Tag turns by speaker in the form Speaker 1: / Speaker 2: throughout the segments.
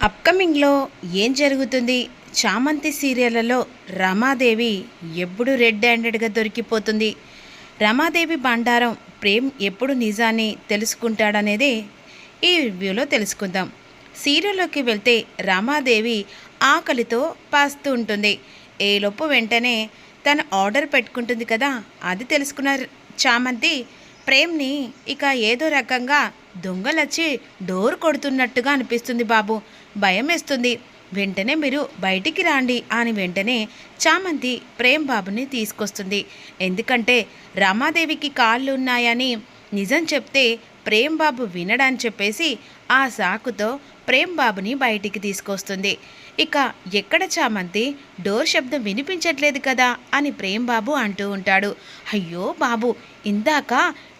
Speaker 1: అప్కమింగ్లో ఏం జరుగుతుంది? చామంతి సీరియళ్లలో రమాదేవి ఎప్పుడు రెడ్ హ్యాండెడ్గా దొరికిపోతుంది? రమాదేవి బండారం ప్రేమ్ ఎప్పుడు నిజాన్ని తెలుసుకుంటాడనేదే ఈ రివ్యూలో తెలుసుకుందాం. సీరియల్లోకి వెళ్తే రమాదేవి ఆకలితో పాస్తూ ఉంటుంది. ఏలోపు వెంటనే తన ఆర్డర్ పెట్టుకుంటుంది కదా, అది తెలుసుకున్న చామంతి ప్రేమ్ని ఇక ఏదో రకంగా దొంగలొచ్చి డోర్ కొడుతున్నట్టుగా అనిపిస్తుంది బాబు, భయం వేస్తుంది, వెంటనే మీరు బయటికి రాండి అని వెంటనే చామంతి ప్రేమ్ బాబుని తీసుకొస్తుంది. ఎందుకంటే రమాదేవికి కాళ్ళు ఉన్నాయని నిజం చెప్తే ప్రేమ్ బాబు వినడని చెప్పేసి ఆ సాకుతో ప్రేమ్ బాబుని బయటికి తీసుకొస్తుంది. ఇక ఎక్కడ చామంతి, డోర్ శబ్దం వినిపించట్లేదు కదా అని ప్రేమ్ బాబు అంటూ ఉంటాడు. అయ్యో బాబు, ఇందాక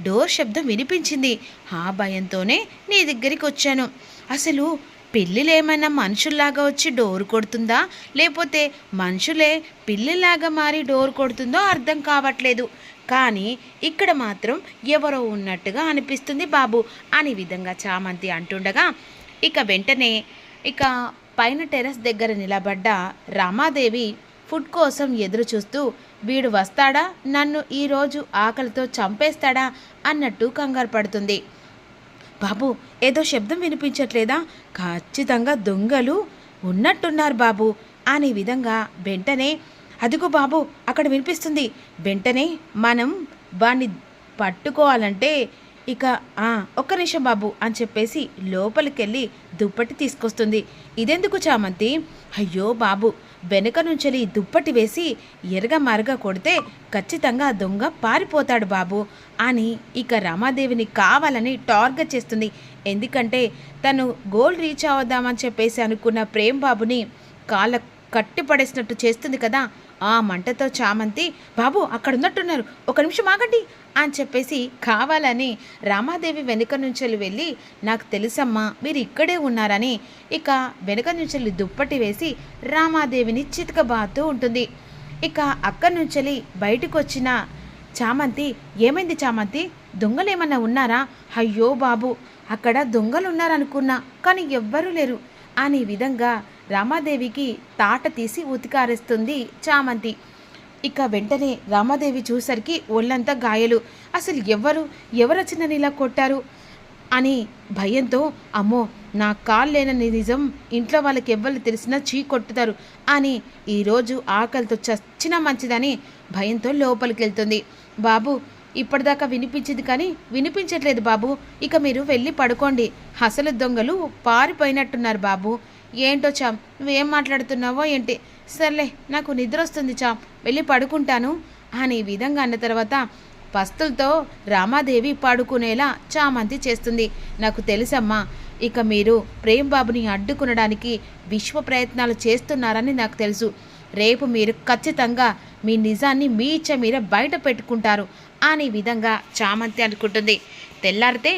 Speaker 1: డోర్ శబ్దం వినిపించింది, ఆ భయంతోనే నీ దగ్గరికి వచ్చాను. అసలు పిల్లిలేమైనా మనుషుల్లాగా వచ్చి డోర్ కొడుతుందా, లేకపోతే మనుషులే పిల్లిలాగా మారి డోర్ కొడుతుందో అర్థం కావట్లేదు, కానీ ఇక్కడ మాత్రం ఎవరో ఉన్నట్టుగా అనిపిస్తుంది బాబు అని విధంగా చామంతి అంటుండగా ఇక వెంటనే ఇక పైన టెర్రస్ దగ్గర నిలబడ్డ రామాదేవి ఫుడ్ కోసం ఎదురు చూస్తూ వీడు వస్తాడా, నన్ను ఈరోజు ఆకలితో చంపేస్తాడా అన్నట్టు కంగారు పడుతుంది. బాబు, ఏదో శబ్దం వినిపించట్లేదా? ఖచ్చితంగా దొంగలు ఉన్నట్టున్నారు బాబు అనే విధంగా వెంటనే అదిగో బాబు అక్కడ వినిపిస్తుంది, వెంటనే మనం వాణ్ణి పట్టుకోవాలంటే ఇక ఒక్క నిమిషం బాబు అని చెప్పేసి లోపలికెళ్ళి దుప్పటి తీసుకొస్తుంది. ఇదెందుకు చామంతి? అయ్యో బాబు, వెనుక నుంచి దుప్పటి వేసి ఎరగ మరగ కొడితే ఖచ్చితంగా దొంగ పారిపోతాడు బాబు అని ఇక రమాదేవిని కావాలని టార్గెట్ చేస్తుంది. ఎందుకంటే తను గోల్ రీచ్ అవుదామని చెప్పేసి అనుకున్న ప్రేమ్ బాబుని కాళ్ళ కట్టిపడేసినట్టు చేస్తుంది కదా. ఆ మంటతో చామంతి బాబు అక్కడ ఉన్నట్టున్నారు, ఒక నిమిషం ఆగండి అని చెప్పేసి కావాలని రామాదేవి వెనుక నుంచి వెళ్ళి నాకు తెలుసమ్మా మీరు ఇక్కడే ఉన్నారని ఇక వెనుక నుంచి దుప్పటి వేసి రామాదేవిని చితకబాతూ ఉంటుంది. ఇక అక్కడి నుంచి బయటకు వచ్చిన చామంతి, ఏమైంది చామంతి, దొంగలు ఏమన్నా ఉన్నారా? అయ్యో బాబు, అక్కడ దొంగలు ఉన్నారనుకున్నా కానీ ఎవ్వరూ లేరు అనే విధంగా రామాదేవికి తాట తీసి ఉతికారేస్తుంది చామంతి. ఇక వెంటనే రామాదేవి చూసరికి ఒళ్ళంతా గాయలు. అసలు ఎవరు వచ్చిందని ఇలా కొట్టారు అని భయంతో, అమ్మో నా కాళ్ళు లేనని నిజం ఇంట్లో వాళ్ళకి ఎవ్వరు తెలిసినా చీ కొట్టుతారు అని ఈరోజు ఆకలితో చచ్చినా మంచిదని భయంతో లోపలికి వెళ్తుంది. బాబు, ఇప్పటిదాకా వినిపించింది కానీ వినిపించట్లేదు బాబు, ఇక మీరు వెళ్ళి పడుకోండి, అసలు దొంగలు పారిపోయినట్టున్నారు బాబు. ఏంటో చామ్, నువ్వేం మాట్లాడుతున్నావో ఏంటి, సర్లే నాకు నిద్ర వస్తుంది చామ్, వెళ్ళి పడుకుంటాను అని విధంగా అన్న తర్వాత పస్తులతో రామాదేవి పడుకునేలా చామంతి చేస్తుంది. నాకు తెలుసమ్మా, ఇక మీరు ప్రేమ్ బాబుని అడ్డుకునడానికి విశ్వ ప్రయత్నాలు చేస్తున్నారని నాకు తెలుసు. రేపు మీరు ఖచ్చితంగా మీ నిజాన్ని మీ ఇచ్చ మీద బయట పెట్టుకుంటారు అనే విధంగా చామంతి అనుకుంటుంది. తెల్లారితే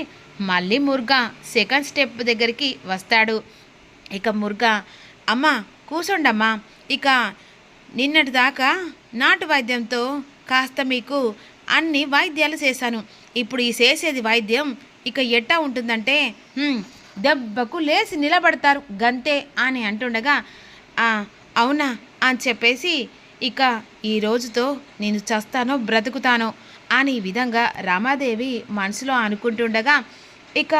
Speaker 1: మళ్ళీ మురుగా సెకండ్ స్టెప్ దగ్గరికి వస్తాడు. ఇక మురుగా, అమ్మా కూసోండమ్మా, ఇక నిన్నటి దాకా నాటు వైద్యంతో కాస్త మీకు అన్ని వాయిద్యాలు చేశాను, ఇప్పుడు ఈ చేసేది వైద్యం ఇక ఎట్టా ఉంటుందంటే దెబ్బకు లేచి నిలబడతారు గంతే అని అంటుండగా అవునా అని చెప్పేసి ఇక ఈ రోజుతో నేను చస్తానో బ్రతుకుతానో అని విధంగా రామాదేవి మనసులో అనుకుంటుండగా ఇక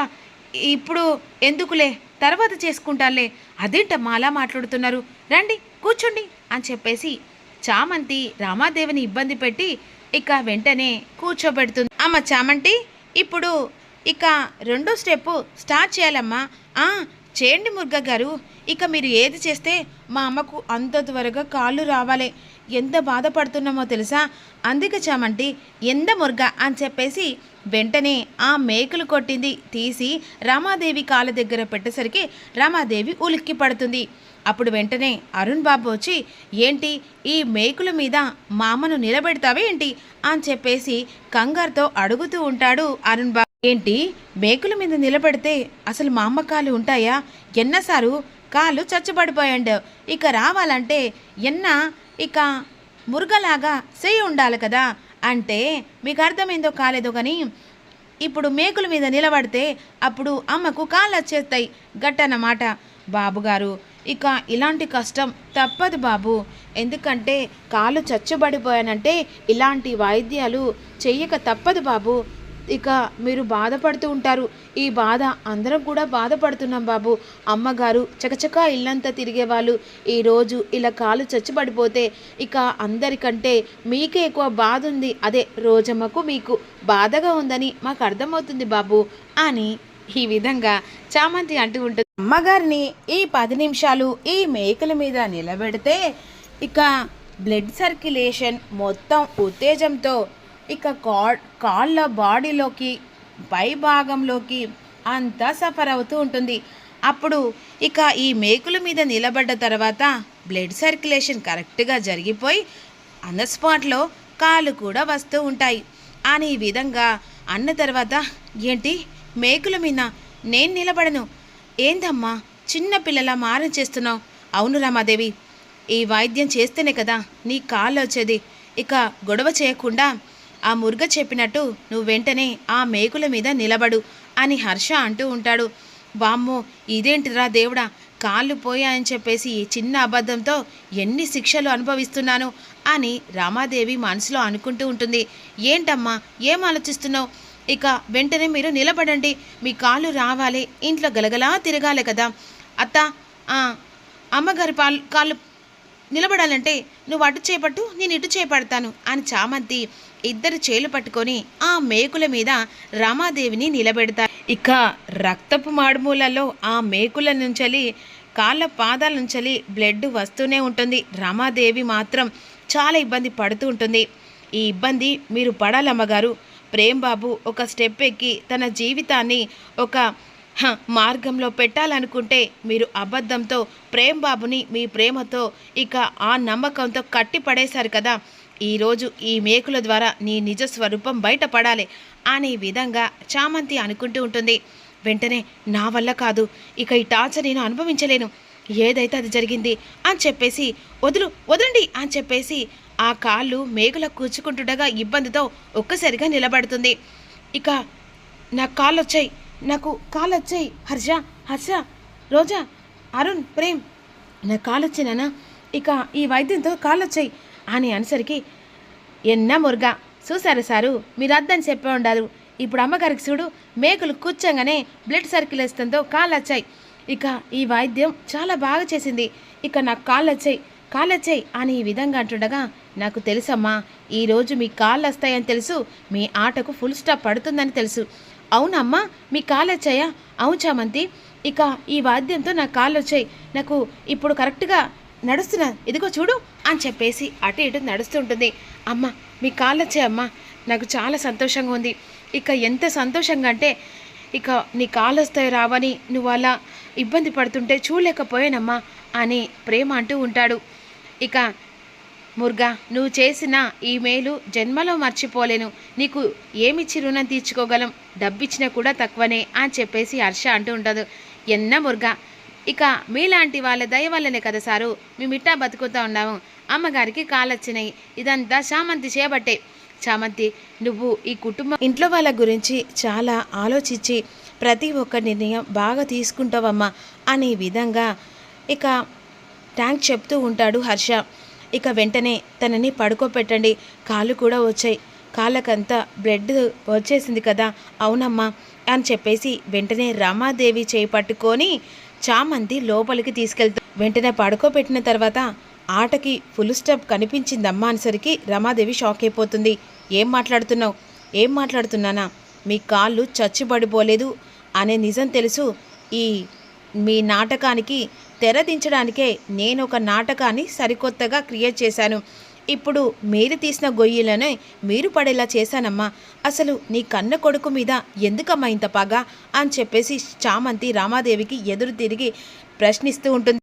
Speaker 1: ఇప్పుడు ఎందుకులే తర్వాత చేసుకుంటాలే, అదేంటమ్మా అలా మాట్లాడుతున్నారు, రండి కూర్చోండి అని చెప్పేసి చామంతి రామాదేవిని ఇబ్బంది పెట్టి ఇక వెంటనే కూర్చోబెడుతుంది. అమ్మ చామంతి, ఇప్పుడు ఇక రెండో స్టెప్ స్టార్ట్ చేయాలమ్మా. చేయండి మురుగా గారు, ఇక మీరు ఏది చేస్తే మా అమ్మకు అంత త్వరగా కాళ్ళు రావాలి, ఎంత బాధపడుతున్నామో తెలుసా, అందుకే చామంతి ఎంత మురుగా అని చెప్పేసి వెంటనే ఆ మేకులు కొట్టింది తీసి రామాదేవి కాళ్ళ దగ్గర పెట్టేసరికి రామాదేవి ఉలిక్కి పడుతుంది. అప్పుడు వెంటనే అరుణ్ బాబు వచ్చి, ఏంటి ఈ మేకుల మీద మా అమ్మను నిలబెడతావే ఏంటి అని చెప్పేసి కంగారుతో అడుగుతూ ఉంటాడు అరుణ్ బాబు. ఏంటి మేకుల మీద నిలబెడితే అసలు మా అమ్మ కాళ్ళు ఉంటాయా? ఎన్నసారు కాళ్ళు చచ్చబడిపోయాండు, ఇక రావాలంటే ఇక మురుగలాగా చేయి ఉండాలి కదా అంటే మీకు అర్థమైందో కాలేదో కానీ ఇప్పుడు మేకుల మీద నిలబడితే అప్పుడు అమ్మకు కాళ్ళు వచ్చేస్తాయి గట్టన్నమాట. బాబుగారు ఇక ఇలాంటి కష్టం తప్పదు బాబు, ఎందుకంటే కాలు చచ్చుబడిపోయానంటే ఇలాంటి వాయిద్యాలు చెయ్యక తప్పదు బాబు. ఇక మీరు బాధపడుతూ ఉంటారు, ఈ బాధ అందరం కూడా బాధపడుతున్నాం బాబు. అమ్మగారు చకచకా ఇల్లంతా తిరిగేవాళ్ళు, ఈరోజు ఇలా కాలు చచ్చుబడిపోతే ఇక అందరికంటే మీకే ఎక్కువ బాధ ఉంది. అదే రోజమ్మకు మీకు బాధగా ఉందని మాకు అర్థమవుతుంది బాబు అని ఈ విధంగా చామంతి అంటూ ఉంటుంది. అమ్మగారిని ఈ 10 నిమిషాలు ఈ మేకల మీద నిలబెడితే ఇక బ్లడ్ సర్క్యులేషన్ మొత్తం ఉత్తేజంతో ఇక కాళ్ళ బాడీలోకి పై భాగంలోకి అంతా సఫర్ అవుతూ ఉంటుంది. అప్పుడు ఇక ఈ మేకుల మీద నిలబడ్డ తర్వాత బ్లడ్ సర్క్యులేషన్ కరెక్ట్గా జరిగిపోయి అన్న స్పాట్లో కాళ్ళు కూడా వస్తూ ఉంటాయి అని ఈ విధంగా అన్న తర్వాత, ఏంటి మేకుల మీద నేను నిలబడను, ఏందమ్మా చిన్న పిల్లల మారం చేస్తున్నావు? అవును రమాదేవి, ఈ వైద్యం చేస్తేనే కదా నీ కాళ్ళు వచ్చేది. ఇక గొడవ చేయకుండా ఆ మురుగ చెప్పినట్టు నువ్వు వెంటనే ఆ మేకుల మీద నిలబడు అని హర్ష అంటూ ఉంటాడు. వామ్మో ఇదేంటిరా దేవుడా, కాళ్ళు పోయాయని చెప్పేసి ఈ చిన్న అబద్ధంతో ఎన్ని శిక్షలు అనుభవిస్తున్నాను అని రామాదేవి మనసులో అనుకుంటూ ఉంటుంది. ఏంటమ్మా ఏం ఆలోచిస్తున్నావు? ఇక వెంటనే మీరు నిలబడండి, మీ కాళ్ళు రావాలి, ఇంట్లో గలగలా తిరగాలి కదా. అత్త అమ్మగారి కాళ్ళు నిలబడాలంటే నువ్వు అటు చేపట్టు, నేను ఇటు చేపడతాను అని చామంతి ఇద్దరు చేలు పట్టుకొని ఆ మేకుల మీద రామాదేవిని నిలబెడతారు. ఇక రక్తపు మాడుమూలలో ఆ మేకుల నుంచలి కాళ్ళ పాదాల నుంచలి బ్లడ్ వస్తూనే ఉంటుంది. రామాదేవి మాత్రం చాలా ఇబ్బంది పడుతూ ఉంటుంది. ఈ ఇబ్బంది మీరు పడాలమ్మగారు. ప్రేమ్ బాబు ఒక స్టెప్ ఎక్కి తన జీవితాన్ని ఒక మార్గంలో పెట్టాలనుకుంటే మీరు అబద్ధంతో ప్రేమ్ బాబుని మీ ప్రేమతో ఇక ఆ నమ్మకంతో కట్టి పడేశారు కదా. ఈరోజు ఈ మేకుల ద్వారా నీ నిజ స్వరూపం బయటపడాలి అనే విధంగా చామంతి అనుకుంటూ ఉంటుంది. వెంటనే నా వల్ల కాదు, ఇక ఈ టార్చర్ నేను అనుభవించలేను, ఏదైతే అది జరిగింది అని చెప్పేసి వదలండి అని చెప్పేసి ఆ కాళ్ళు మేకులకు కూర్చుకుంటుండగా ఇబ్బందితో ఒక్కసారిగా నిలబడుతుంది. ఇక నాకు కాళ్ళు వచ్చాయి హర్ష రోజా అరుణ్ ప్రేమ్ నాకు కాళ్ళు వచ్చినానా, ఇక ఈ వైద్యంతో కాళ్ళు వచ్చాయి అని అనేసరికి, ఎన్నా మురుగా చూసారు సారు, మీరు అద్దని చెప్పే ఉండారు. ఇప్పుడు అమ్మగారికి చూడు, మేకులు కూర్చోగానే బ్లడ్ సర్క్యులేషన్తో కాళ్ళు వచ్చాయి. ఇక ఈ వైద్యం చాలా బాగా చేసింది, ఇక నాకు కాళ్ళు వచ్చాయి అని ఈ విధంగా అంటుండగా, నాకు తెలుసమ్మా ఈరోజు మీ కాళ్ళు వస్తాయని తెలుసు, మీ ఆటకు ఫుల్ స్టాప్ పడుతుందని తెలుసు. అవునమ్మా మీ కాళ్ళు వచ్చాయా? అవును చామంతి, ఇక ఈ వాద్యంతో నా కాళ్ళు వచ్చాయి, నాకు ఇప్పుడు కరెక్ట్గా నడుస్తున్నా, ఇదిగో చూడు అని చెప్పేసి అటు ఇటు నడుస్తుంటుంది. అమ్మ మీ కాళ్ళు వచ్చాయమ్మా, నాకు చాలా సంతోషంగా ఉంది. ఇక ఎంత సంతోషంగా అంటే ఇక నీ కాళ్ళు వస్తాయో రావని నువ్వు అలా ఇబ్బంది పడుతుంటే చూడలేకపోయానమ్మా అని ప్రేమ అంటూ ఉంటాడు. ఇక మురుగా నువ్వు చేసిన ఈ మేలు జన్మలో మర్చిపోలేను, నీకు ఏమిచ్చి రుణం తీర్చుకోగలం, డబ్బిచ్చినా కూడా తక్కువనే అని చెప్పేసి హర్ష అంటూ ఉంటుంది. ఎన్న మురుగా, ఇక మీలాంటి వాళ్ళ దయ వల్లనే కదా సారు మేమిట్టా బతుకుతూ ఉన్నాము. అమ్మగారికి కాళ్ళు వచ్చినాయి, ఇదంతా చామంతి చేయబట్టే. చామంతి నువ్వు ఈ కుటుంబం ఇంట్లో వాళ్ళ గురించి చాలా ఆలోచించి ప్రతి ఒక్క నిర్ణయం బాగా తీసుకుంటావమ్మా అనే విధంగా ఇక థ్యాంక్స్ చెప్తూ ఉంటాడు హర్ష. ఇక వెంటనే తనని పడుకోపెట్టండి, కాళ్ళు కూడా వచ్చాయి, కాళ్ళకంతా బ్లడ్ వచ్చేసింది కదా. అవునమ్మా అని చెప్పేసి వెంటనే రమాదేవి చేయి పట్టుకొని చామంతి లోపలికి తీసుకెళ్తూ వెంటనే పడుకోబెట్టిన తర్వాత ఆటకి ఫుల్ స్టాప్ కనిపించిందమ్మా అనేసరికి రమాదేవి షాక్ అయిపోతుంది. ఏం మాట్లాడుతున్నానా, మీ కాళ్ళు చచ్చిపడిపోలేదు అనే నిజం తెలుసు. ఈ మీ నాటకానికి తెరదించడానికే నేను ఒక నాటకాన్ని సరికొత్తగా క్రియేట్ చేశాను. ఇప్పుడు మీరు తీసిన గొయ్యిలనే మీరు పడేలా చేశానమ్మా. అసలు నీ కన్న కొడుకు మీద ఎందుకమ్మా ఇంత పగ అని చెప్పేసి చామంతి రామాదేవికి ఎదురు తిరిగి ప్రశ్నిస్తూ ఉంటుంది.